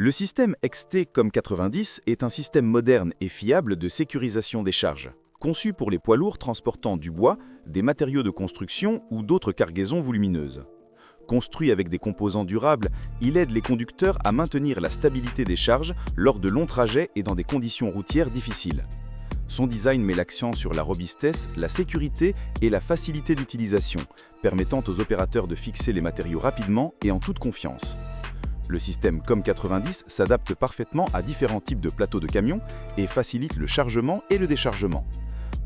Le système XT-COM90 est un système moderne et fiable de sécurisation des charges, conçu pour les poids lourds transportant du bois, des matériaux de construction ou d'autres cargaisons volumineuses. Construit avec des composants durables, il aide les conducteurs à maintenir la stabilité des charges lors de longs trajets et dans des conditions routières difficiles. Son design met l'accent sur la robustesse, la sécurité et la facilité d'utilisation, permettant aux opérateurs de fixer les matériaux rapidement et en toute confiance. Le système COM90 s'adapte parfaitement à différents types de plateaux de camions et facilite le chargement et le déchargement.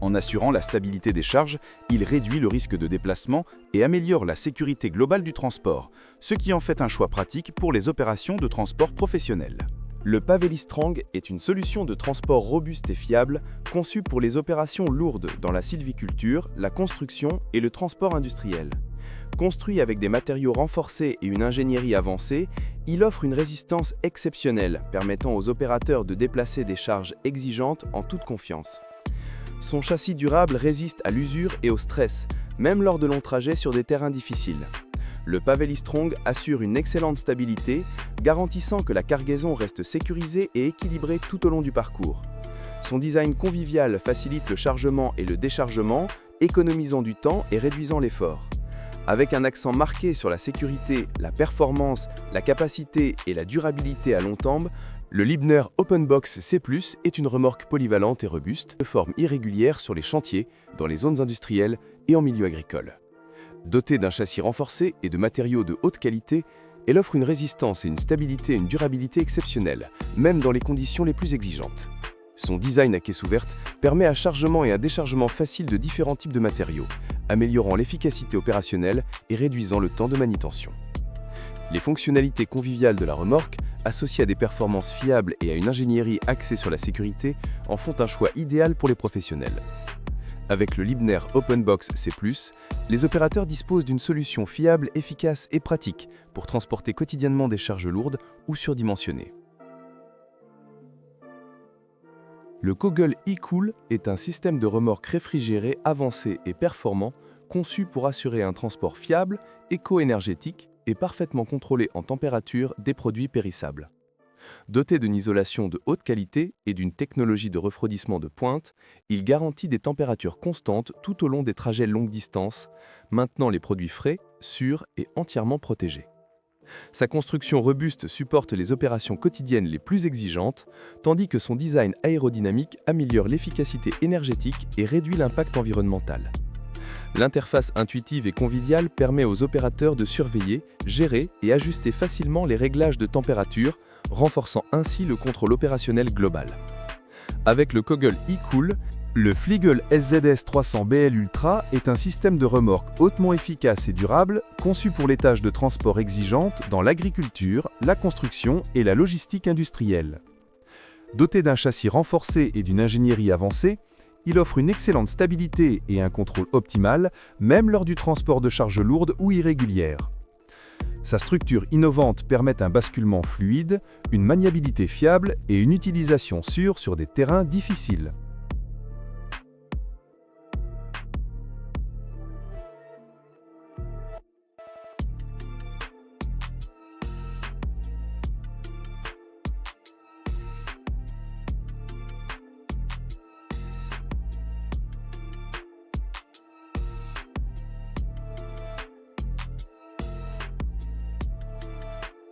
En assurant la stabilité des charges, il réduit le risque de déplacement et améliore la sécurité globale du transport, ce qui en fait un choix pratique pour les opérations de transport professionnel. Le Pavelistrong est une solution de transport robuste et fiable conçue pour les opérations lourdes dans la sylviculture, la construction et le transport industriel. Construit avec des matériaux renforcés et une ingénierie avancée, il offre une résistance exceptionnelle permettant aux opérateurs de déplacer des charges exigeantes en toute confiance. Son châssis durable résiste à l'usure et au stress, même lors de longs trajets sur des terrains difficiles. Le Pavelistrong assure une excellente stabilité, garantissant que la cargaison reste sécurisée et équilibrée tout au long du parcours. Son design convivial facilite le chargement et le déchargement, économisant du temps et réduisant l'effort. Avec un accent marqué sur la sécurité, la performance, la capacité et la durabilité à long terme, le Liebherr Openbox C+ est une remorque polyvalente et robuste, de forme irrégulière sur les chantiers, dans les zones industrielles et en milieu agricole. Dotée d'un châssis renforcé et de matériaux de haute qualité, elle offre une résistance et une stabilité et une durabilité exceptionnelles, même dans les conditions les plus exigeantes. Son design à caisse ouverte permet un chargement et un déchargement facile de différents types de matériaux, améliorant l'efficacité opérationnelle et réduisant le temps de manutention. Les fonctionnalités conviviales de la remorque, associées à des performances fiables et à une ingénierie axée sur la sécurité, en font un choix idéal pour les professionnels. Avec le Liebherr Openbox C+, les opérateurs disposent d'une solution fiable, efficace et pratique pour transporter quotidiennement des charges lourdes ou surdimensionnées. Le Kogel e-Cool est un système de remorque réfrigérée avancé et performant conçu pour assurer un transport fiable, éco-énergétique et parfaitement contrôlé en température des produits périssables. Doté d'une isolation de haute qualité et d'une technologie de refroidissement de pointe, il garantit des températures constantes tout au long des trajets longue distance, maintenant les produits frais, sûrs et entièrement protégés. Sa construction robuste supporte les opérations quotidiennes les plus exigeantes, tandis que son design aérodynamique améliore l'efficacité énergétique et réduit l'impact environnemental. L'interface intuitive et conviviale permet aux opérateurs de surveiller, gérer et ajuster facilement les réglages de température, renforçant ainsi le contrôle opérationnel global. Avec le Kogel e-Cool, le Fliegl SZS 300 BL Ultra est un système de remorque hautement efficace et durable, conçu pour les tâches de transport exigeantes dans l'agriculture, la construction et la logistique industrielle. Doté d'un châssis renforcé et d'une ingénierie avancée, il offre une excellente stabilité et un contrôle optimal, même lors du transport de charges lourdes ou irrégulières. Sa structure innovante permet un basculement fluide, une maniabilité fiable et une utilisation sûre sur des terrains difficiles.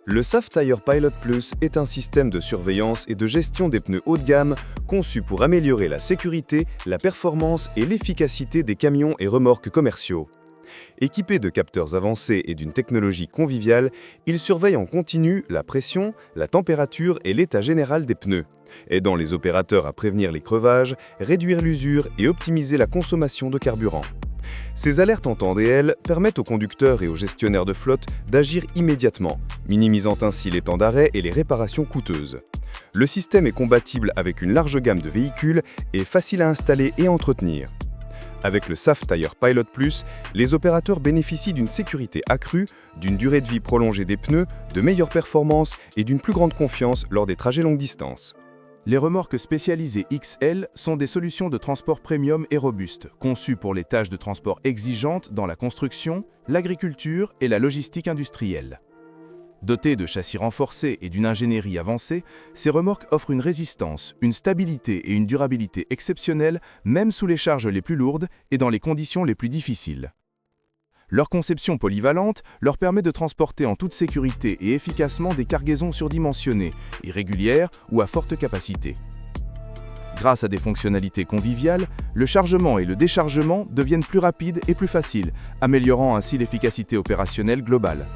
Le SAFTIRE Pilot Plus est un système de surveillance et de gestion des pneus haut de gamme conçu pour améliorer la sécurité, la performance et l'efficacité des camions et remorques commerciaux. Équipé de capteurs avancés et d'une technologie conviviale, il surveille en continu la pression, la température et l'état général des pneus, aidant les opérateurs à prévenir les crevage, réduire l'usure et optimiser la consommation de carburant. Ces alertes en temps réel permettent aux conducteurs et aux gestionnaires de flotte d'agir immédiatement, minimisant ainsi les temps d'arrêt et les réparations coûteuses. Le système est compatible avec une large gamme de véhicules et facile à installer et à entretenir. Avec le SAFTIRE Pilot Plus, les opérateurs bénéficient d'une sécurité accrue, d'une durée de vie prolongée des pneus, de meilleures performances et d'une plus grande confiance lors des trajets longue distance. Les remorques spécialisées XL sont des solutions de transport premium et robustes, conçues pour les tâches de transport exigeantes dans la construction, l'agriculture et la logistique industrielle. Dotées de châssis renforcés et d'une ingénierie avancée, ces remorques offrent une résistance, une stabilité et une durabilité exceptionnelles, même sous les charges les plus lourdes et dans les conditions les plus difficiles. Leur conception polyvalente leur permet de transporter en toute sécurité et efficacement des cargaisons surdimensionnées, irrégulières ou à forte capacité. Grâce à des fonctionnalités conviviales, le chargement et le déchargement deviennent plus rapides et plus faciles, améliorant ainsi l'efficacité opérationnelle globale.